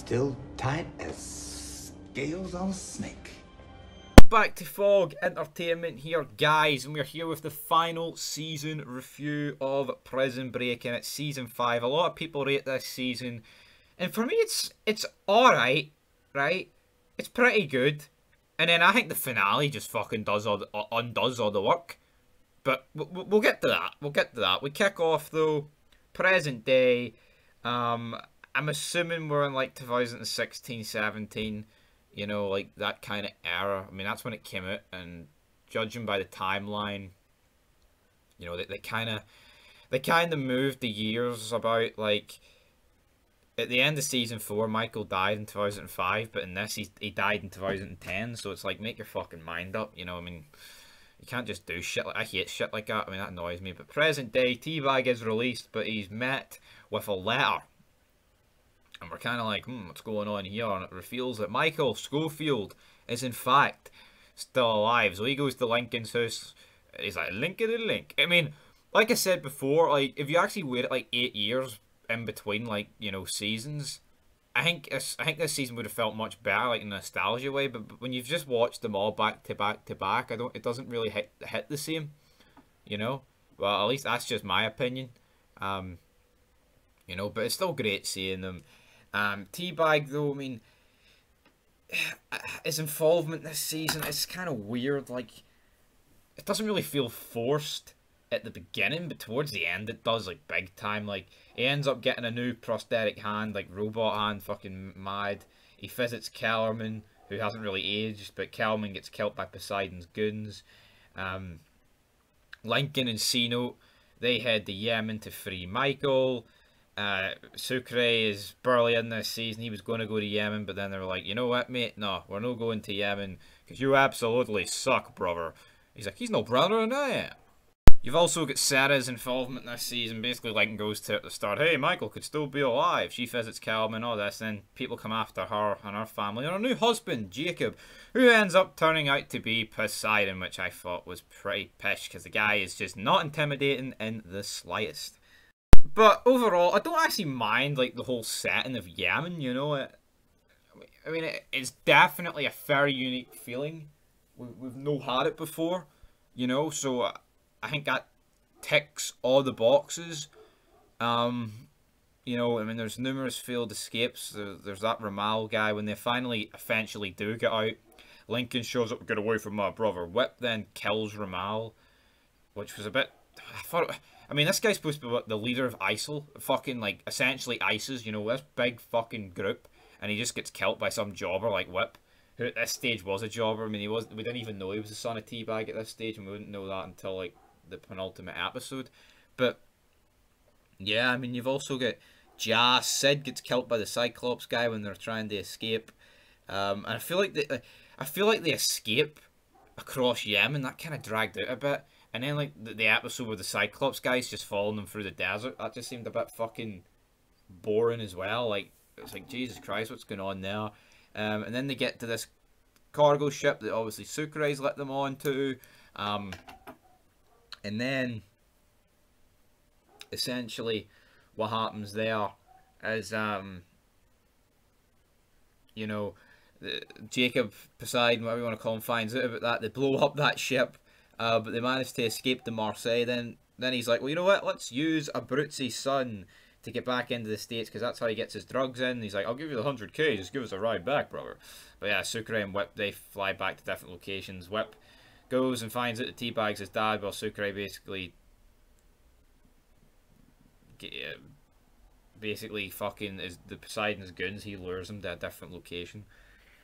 still tight as scales on a snake. Back to Fog Entertainment here, guys, and we're here with the final season review of Prison Break, and it's season 5. A lot of people rate this season, and for me it's alright, right? It's pretty good. And then I think the finale just fucking undoes all the work. But we'll get to that. We'll get to that. We kick off, though, present day. I'm assuming we're in, like, 2016, 17. You know, like, that kind of era. I mean, that's when it came out. And judging by the timeline, you know, they kind of moved the years about, like... At the end of season 4, Michael died in 2005, but in this, he died in 2010, so it's like, make your fucking mind up, you know, I mean, you can't just do shit like, I hate shit like that, I mean, that annoys me, but present day, T-Bag is released, but he's met with a letter, and we're kind of like, what's going on here, and it reveals that Michael Schofield is, in fact, still alive, so he goes to Lincoln's house, he's like, link, I mean, like I said before, like, if you actually wait, like, 8 years, in between, like, you know, seasons, I think this season would have felt much better, like, in a nostalgia way, but when you've just watched them all back to back to back, it doesn't really hit the same, you know. Well, at least that's just my opinion, you know. But it's still great seeing them. T-Bag, though, I mean, his involvement this season is kind of weird. Like, it doesn't really feel forced at the beginning, but towards the end it does, like, big time. Like, he ends up getting a new prosthetic hand, like, robot hand, fucking mad. He visits Kellerman, who hasn't really aged, but Kellerman gets killed by Poseidon's goons. Lincoln and C-Note, they head to Yemen to free Michael. Sucre is barely in this season. He was going to go to Yemen, but then they were like, you know what, mate? No, we're not going to Yemen, because you absolutely suck, brother. He's like, he's no brother and I am. You've also got Sarah's involvement this season. Basically, Lincoln goes to at the start, hey, Michael could still be alive. She visits Calvin, all this, and people come after her and her family and her new husband, Jacob, who ends up turning out to be Poseidon, which I thought was pretty pish, because the guy is just not intimidating in the slightest. But overall, I don't actually mind, like, the whole setting of Yemen, you know. I mean, it's definitely a very unique feeling. We've no had it before, you know, so... I think that ticks all the boxes. You know, I mean, there's numerous failed escapes. There's that Ramal guy. When they eventually do get out, Lincoln shows up to get away from my brother. Whip then kills Ramal, which was a bit... I mean, this guy's supposed to be the leader of ISIL. Fucking, like, essentially ISIS, you know, this big fucking group. And he just gets killed by some jobber like Whip, who at this stage was a jobber. I mean, we didn't even know he was the son of T-Bag at this stage, and we wouldn't know that until, like, the penultimate episode. But yeah, I mean, you've also got Sid gets killed by the Cyclops guy when they're trying to escape, and I feel like the escape across Yemen, that kind of dragged out a bit. And then, like, the episode where the Cyclops guy's just following them through the desert, that just seemed a bit fucking boring as well. Like, it's like, Jesus Christ, what's going on there? And then they get to this cargo ship that obviously Sucre's let them on to. And then, essentially, what happens there is, you know, Jacob, Poseidon, whatever you want to call him, finds out about that. They blow up that ship, but they manage to escape to Marseille. Then he's like, well, you know what? Let's use Abruzzi's son to get back into the States, because that's how he gets his drugs in. And he's like, I'll give you the 100k, just give us a ride back, brother. But yeah, Sucre and Whip, they fly back to different locations. Whip goes and finds out that T-Bag's his dad, while Sucre basically fucking is the Poseidon's goons. He lures him to a different location,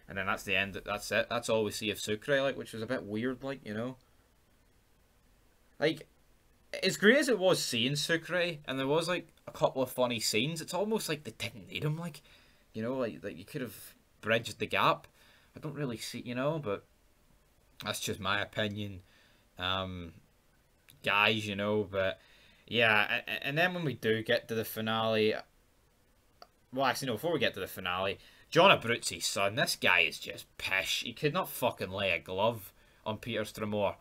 and then that's the end. That's it. That's all we see of Sucre, like, which was a bit weird, like, you know. Like, as great as it was seeing Sucre, and there was, like, a couple of funny scenes, it's almost like they didn't need him, like, you know, like you could have bridged the gap. I don't really see, you know, but that's just my opinion, guys, you know. But yeah, and then when we do get to the finale, well, actually, no, before we get to the finale, John Abruzzi's son, this guy is just pish. He could not fucking lay a glove on Peter Stromore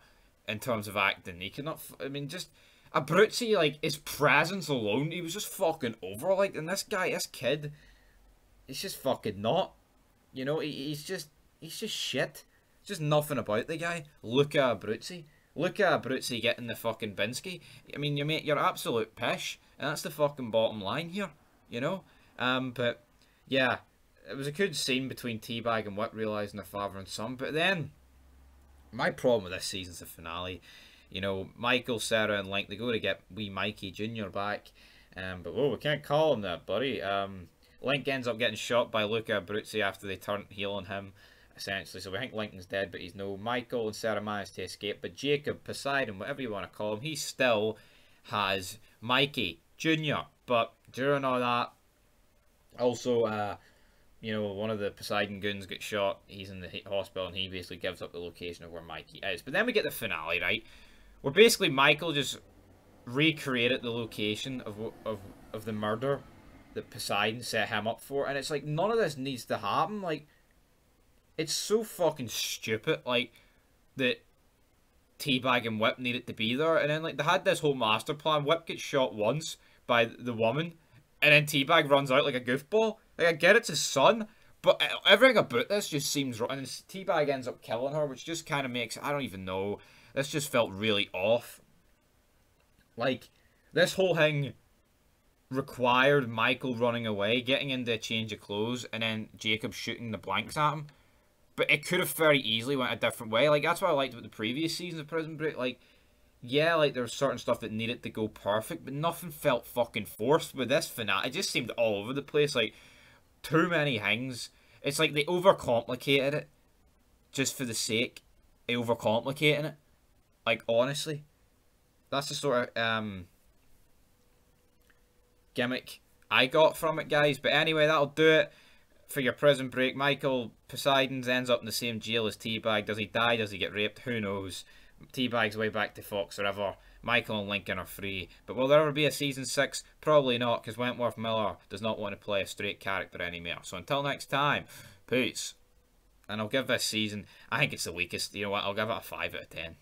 in terms of acting. He could not, I mean, just Abruzzi, like, his presence alone, he was just fucking over, like, and this kid, It's just fucking not. You know, he's just shit. Just nothing about the guy. Luca Abruzzi. Luca Abruzzi getting the fucking Binsky. I mean, you mate, you're absolute pish, and that's the fucking bottom line here. You know, but yeah, it was a good scene between Teabag and Whip realizing their father and son. But then, my problem with this season's the finale. You know, Michael, Sarah, and Link, they go to get wee Mikey Jr. back. But whoa, we can't call him that, buddy. Link ends up getting shot by Luca Abruzzi after they turn heel on him, essentially. So we think Lincoln's dead, but he's no. Michael and Sarah manage to escape, but Jacob, Poseidon, whatever you want to call him, he still has Mikey Jr. But during all that, also, you know, one of the Poseidon goons gets shot. He's in the hospital, and he basically gives up the location of where Mikey is. But then we get the finale, right? Where basically Michael just recreated the location of the murder that Poseidon set him up for, and it's like, none of this needs to happen. Like, it's so fucking stupid, like, that Teabag and Whip needed to be there, and then, like, they had this whole master plan. Whip gets shot once by the woman, and then Teabag runs out like a goofball. Like, I get it's his son, but everything about this just seems wrong, and Teabag ends up killing her, which just kind of makes, I don't even know, this just felt really off. Like, this whole thing required Michael running away, getting into a change of clothes, and then Jacob shooting the blanks at him. But it could have very easily went a different way. Like, that's what I liked about the previous seasons of Prison Break. Like, yeah, like, there was certain stuff that needed to go perfect, but nothing felt fucking forced. With this finale, it just seemed all over the place. Like, too many things. It's like they overcomplicated it just for the sake of overcomplicating it. Like, honestly. That's the sort of gimmick I got from it, guys. But anyway, that'll do it for your Prison Break. Michael Poseidon ends up in the same jail as Teabag. Does he die? Does he get raped? Who knows? Teabag's way back to Fox River. Michael and Lincoln are free. But will there ever be a season 6? Probably not, because Wentworth Miller does not want to play a straight character anymore. So until next time, peace. And I'll give this season, I think it's the weakest. You know what? I'll give it a 5 out of 10.